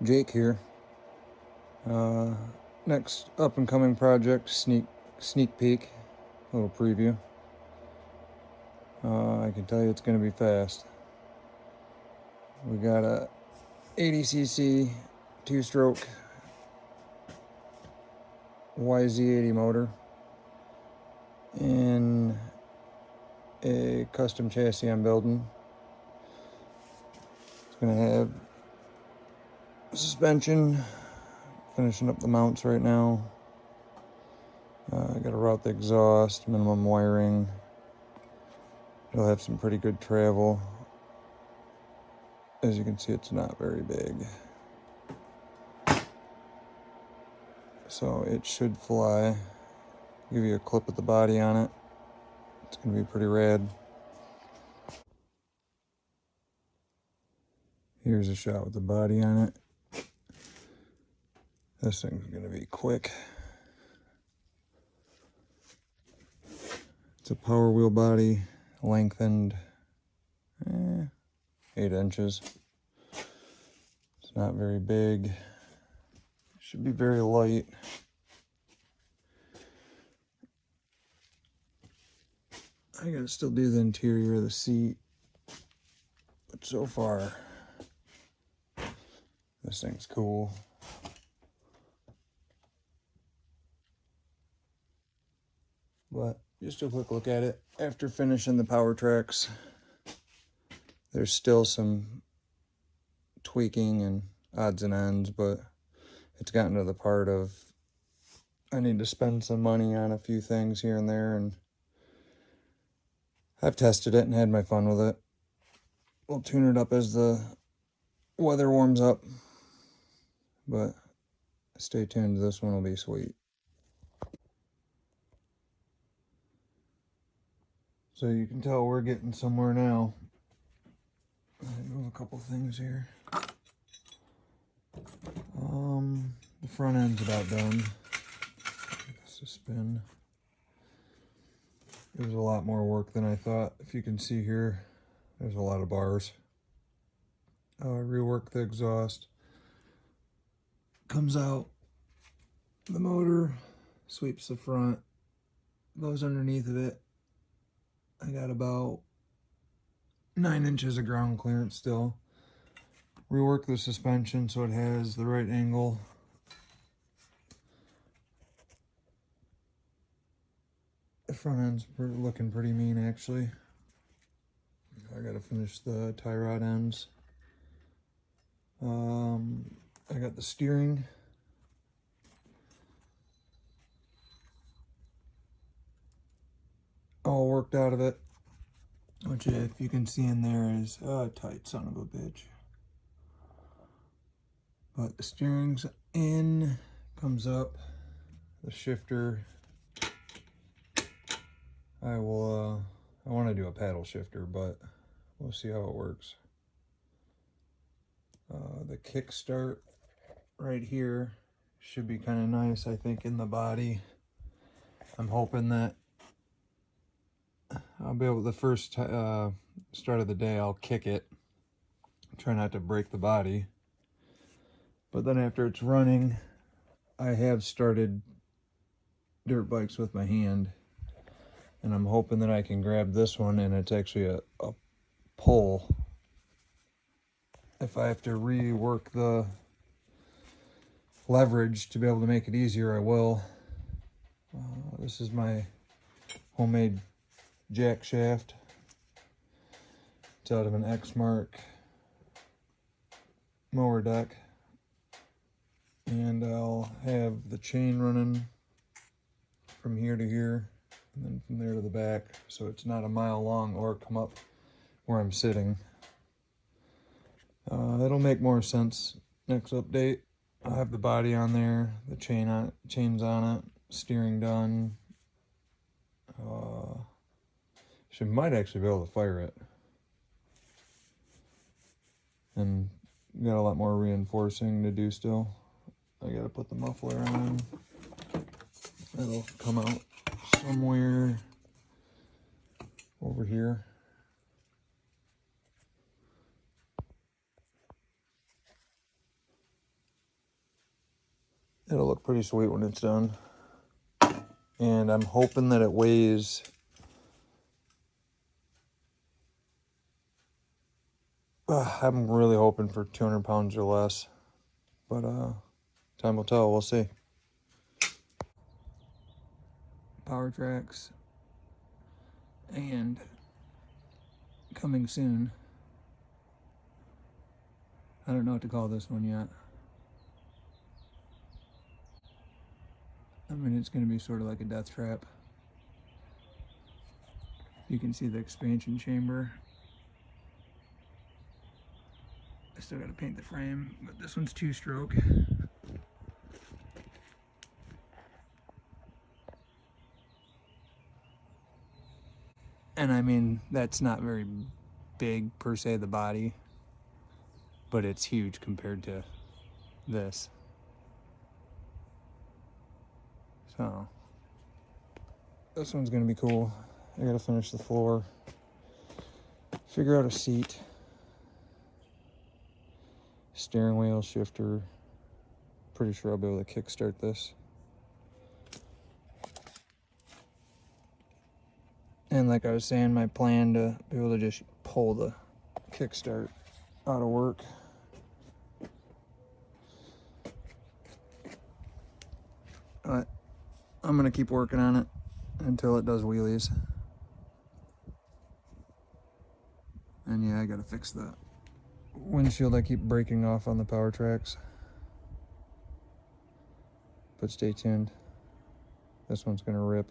Jake here. Next up and coming project, sneak peek, little preview. I can tell you it's going to be fast. We got a 80cc two-stroke YZ80 motor and a custom chassis I'm building. It's going to have suspension, finishing up the mounts right now. I got to route the exhaust, minimum wiring. It'll have some pretty good travel. As you can see, it's not very big. So it should fly. Give you a clip of the body on it. It's going to be pretty rad. Here's a shot with the body on it. This thing's going to be quick. It's a power wheel body, lengthened 8 inches. It's not very big. Should be very light. I gotta still do the interior of the seat, but so far this thing's cool. But just a quick look at it. After finishing the power tracks, there's still some tweaking and odds and ends, but it's gotten to the part of I need to spend some money on a few things here and there, and I've tested it and had my fun with it. We'll tune it up as the weather warms up, but stay tuned. This one will be sweet. So you can tell we're getting somewhere now. I'll move a couple things here. The front end's about done. Give this a spin. It was a lot more work than I thought. If you can see here, there's a lot of bars. Rework the exhaust. Comes out the motor, sweeps the front, goes underneath of it. I got about 9 inches of ground clearance still. Rework the suspension so it has the right angle. The front end's looking pretty mean, actually. I gotta finish the tie rod ends. I got the steering. All worked out of it, which if you can see in there is a tight son of a bitch. But the steering's in, comes up, the shifter. I want to do a paddle shifter, but we'll see how it works. The kickstart right here should be kind of nice, I think, in the body. I'm hoping that I'll be able, the first start of the day, I'll kick it. Try not to break the body. But then after it's running, I have started dirt bikes with my hand. And I'm hoping that I can grab this one and it's actually a pull. If I have to rework the leverage to be able to make it easier, I will. This is my homemade jack shaft. It's out of an X-Mark mower deck. And I'll have the chain running from here to here, and then from there to the back, so it's not a mile long or come up where I'm sitting. That'll make more sense next update. I'll have the body on there, the chains on it, steering done. Might actually be able to fire it. And got a lot more reinforcing to do still. I gotta put the muffler on. It'll come out somewhere over here. It'll look pretty sweet when it's done. And I'm hoping that it weighs I'm really hoping for 200 pounds or less, but time will tell. We'll see. Power tracks, and coming soon. I don't know what to call this one yet. I mean, it's going to be sort of like a death trap. You can see the expansion chamber. I still got to paint the frame, but this one's 2-stroke. And I mean, that's not very big per se, the body, but it's huge compared to this. So this one's gonna be cool. I gotta finish the floor, figure out a seat, steering wheel, shifter. Pretty sure I'll be able to kickstart this. And like I was saying, my plan to be able to just pull the kickstart out of work. But I'm gonna keep working on it until it does wheelies. And yeah, I gotta fix the windshield. I keep breaking off on the power tracks. But stay tuned. This one's gonna rip.